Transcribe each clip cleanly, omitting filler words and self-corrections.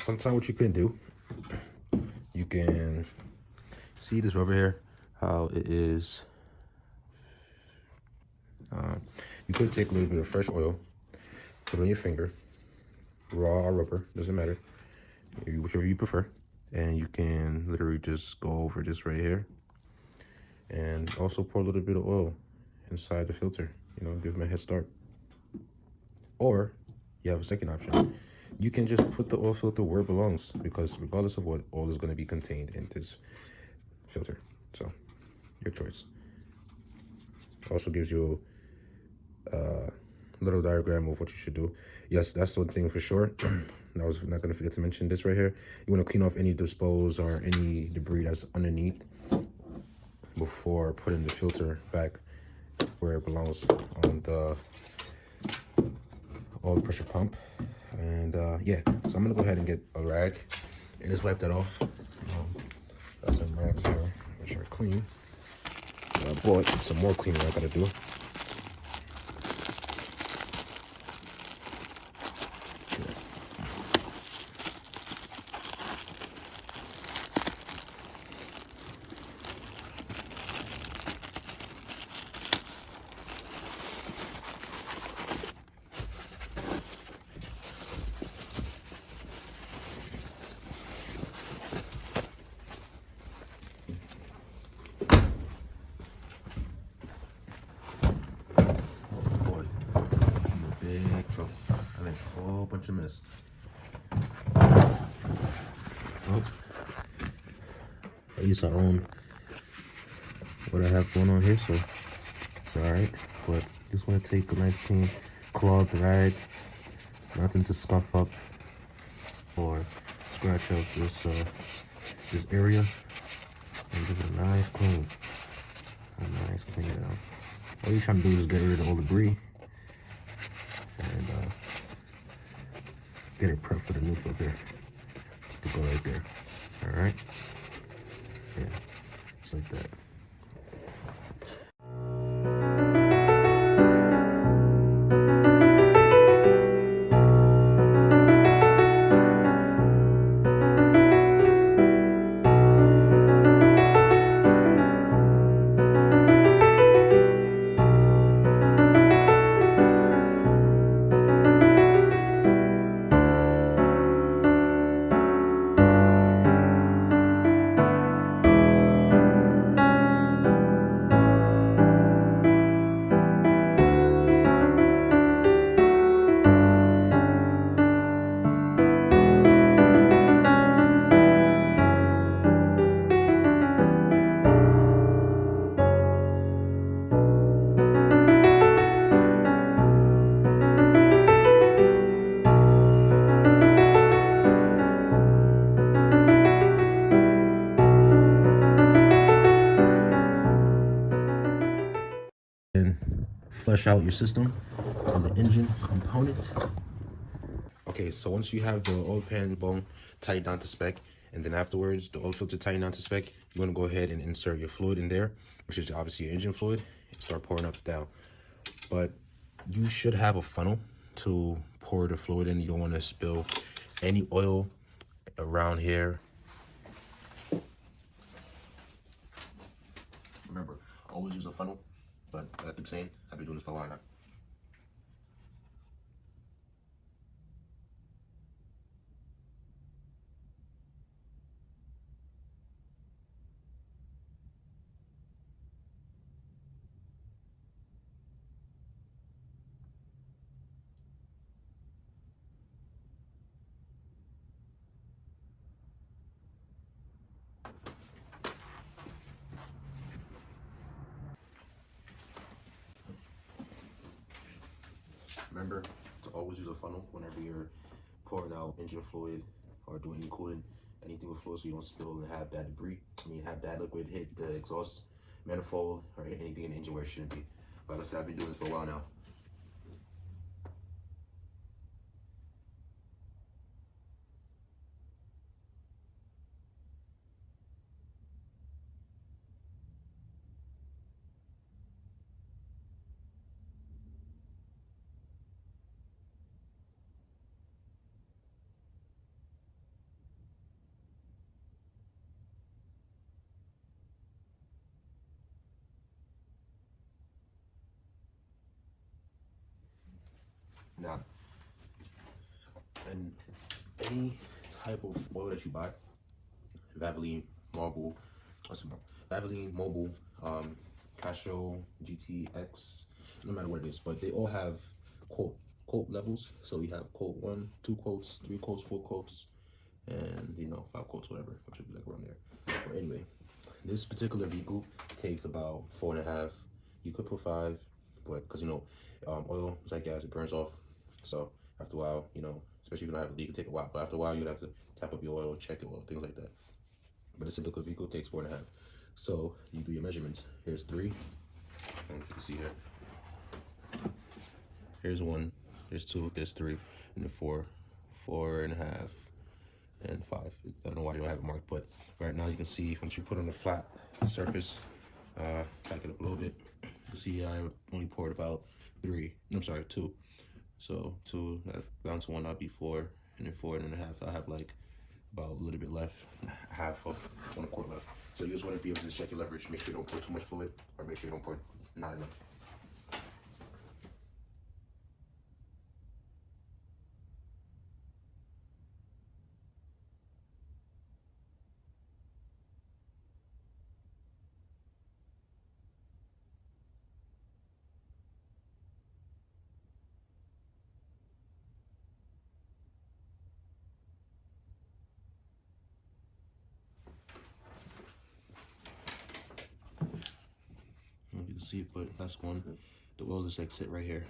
sometimes what you can do, you can see this rubber here, how it is. You could take a little bit of fresh oil, put it on your finger, raw or rubber, doesn't matter, whichever you prefer, and you can literally just go over this right here, and also pour a little bit of oil inside the filter, you know, give them a head start. Or you have a second option. You can just put the oil filter where it belongs, because regardless of what, oil is going to be contained in this filter. So, your choice. Also gives you a little diagram of what you should do. Yes, that's one thing for sure. I was not going to forget to mention this right here. You want to clean off any dispose or any debris that's underneath before putting the filter back where it belongs on the oil pressure pump. And yeah, so I'm gonna go ahead and get a rag and just wipe that off. Got some rags here, make sure they're clean. I bought some more cleaning I gotta do. Big trouble. I made a whole bunch of mess. Well, at least I own what I have going on here, so it's alright. But just want to take a nice clean cloth rag, nothing to scuff up or scratch up this area, and give it a nice clean. A nice clean down. All you're trying to do is get rid of all the debris and get it prepped for the new filter to go right there. All right, yeah, just like that. And flush out your system and the engine component. Okay, so once you have the oil pan bone tightened down to spec, and then afterwards the oil filter tightened down to spec, you want to go ahead and insert your fluid in there, which is obviously your engine fluid, and start pouring up down. But you should have a funnel to pour the fluid in. You don't want to spill any oil around here. Remember, always use a funnel, but like I keep saying, I've been doing this for a while now. Remember to always use a funnel whenever you're pouring out engine fluid or doing any cooling, anything with fluid, so you don't spill and have that debris. Have that liquid hit the exhaust manifold or anything in the engine where it shouldn't be. But like I said, I've been doing this for a while now. Now, and any type of oil that you buy, Valvoline, Marble, Valvoline, Mobil, Castro, GTX, no matter what it is, but they all have quote levels. So we have quote 1, 2 quotes, 3 quotes, 4 quotes, and 5 quotes, whatever, which would be like around there. But anyway, this particular vehicle takes about 4.5. You could put 5, but because oil is like gas, it burns off. So after a while, especially if you don't have a leak, it take a while. But after a while, you'd have to tap up your oil, check your oil, things like that. But a typical vehicle takes 4.5. So you do your measurements. Here's 3. I don't know if you can see here. Here's 1. There's 2. There's 3, and then 4, 4.5, and 5. I don't know why you don't have it marked, but right now you can see once you put on the flat surface, back it up a little bit. You see I only poured about 2. So 2 down to 1, I'll be 4, and then 4.5. I have like about a little bit left, half of 1 quart left. So you just want to be able to check your leverage, make sure you don't pour too much fluid, or make sure you don't pour not enough. You can see, but that's one. The oil is like sit right here.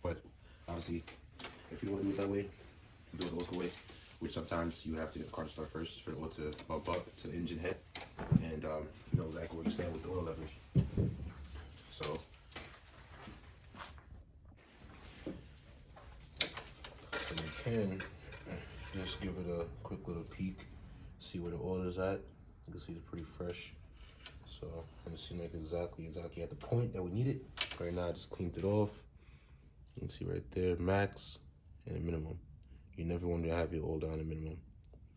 But obviously, if you want to do it that way, you do it the old school way, which sometimes you have to get the car to start first for the oil to bump up to the engine head, and you know exactly where you stand with the oil leverage. So you can just give it a quick little peek, see where the oil is at. You can see it's pretty fresh. So it seems like exactly at the point that we need it. Right now I just cleaned it off. You can see right there, max and a minimum. You never want to have your oil down to minimum.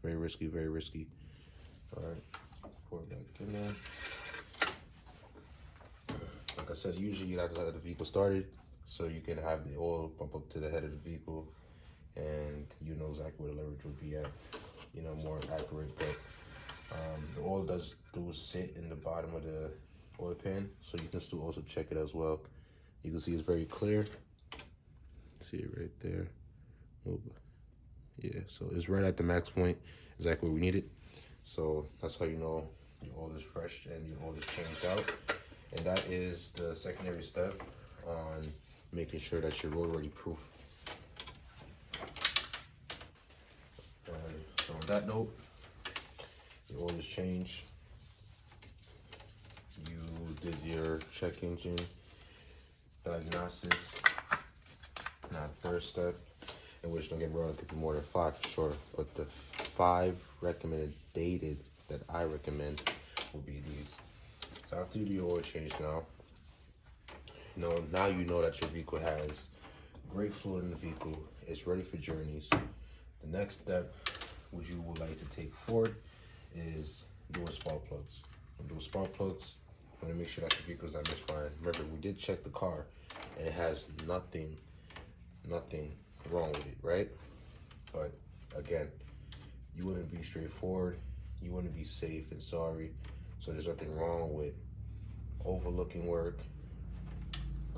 Very risky, very risky. All right, pour it back in there. Like I said, usually you have to have the vehicle started so you can have the oil pump up to the head of the vehicle, and you know exactly where the leverage would be at, more accurate. But the oil does sit in the bottom of the oil pan, so you can still also check it as well. You can see it's very clear. See it right there. Oh, yeah, so it's right at the max point, exactly where we need it. So that's how you know your oil is fresh and your oil is changed out. And that is the secondary step on making sure that you're roadworthy proof. So on that note, your oil is changed. You did your check engine diagnosis. Now third step, in which, don't get me wrong, it could be more than 5 for sure, but the 5 recommended dated that I recommend will be these. So after you do your oil change now you know that your vehicle has great fluid in the vehicle. It's ready for journeys. The next step, which you would like to take forward, is doing spark plugs. When doing spark plugs, you want to make sure that your vehicle is not misfiring. Remember, we did check the car, and it has nothing wrong with it, right? But again, you want to be straightforward. You want to be safe and sorry. So there's nothing wrong with overlooking work.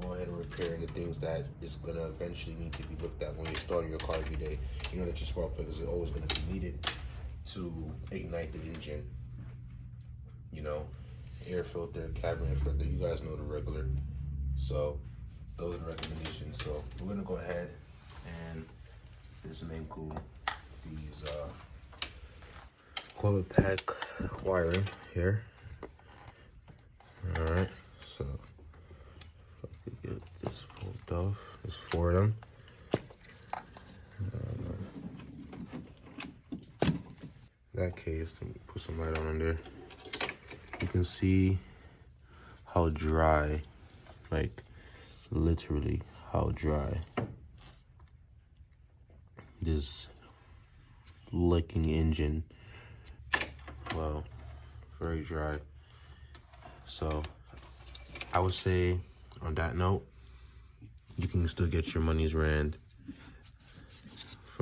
Go ahead and repairing the things that is going to eventually need to be looked at when you're starting your car every day. You know that your spark plug is always going to be needed to ignite the engine. Air filter, cabin air filter, you guys know the regular. So those are the recommendations. So we're going to go ahead and dismantle these coil pack wiring here. All right, so if I could get this pulled off, there's 4 of them. In that case, let me put some light on there. You can see how dry, like literally how dry this licking engine. Well, very dry. So I would say on that note, you can still get your money's rand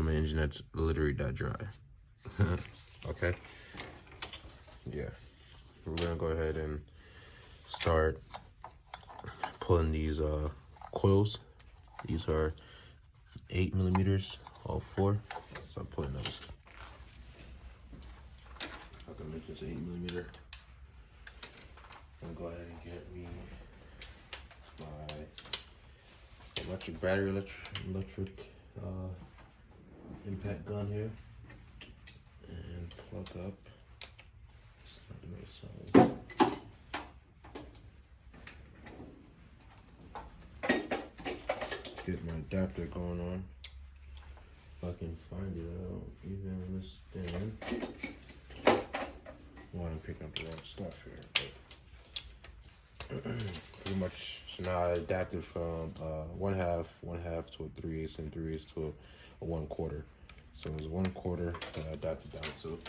from an engine that's literally that dry. Okay. Yeah. We're gonna go ahead and start pulling these coils. These are 8 millimeters, all four. So I'm pulling those. Like I mentioned, it's 8 millimeter. I'm gonna go ahead and get me my electric battery, electric impact gun here, and plug up. It's not the right size. Get my adapter going on. If I can find it, I don't even understand why I'm picking up the wrong stuff here. But pretty much, so now I adapted from 1/2 to a 3/8 and 3/8 to a 1/4. So it's 1/4 that I adapted down to.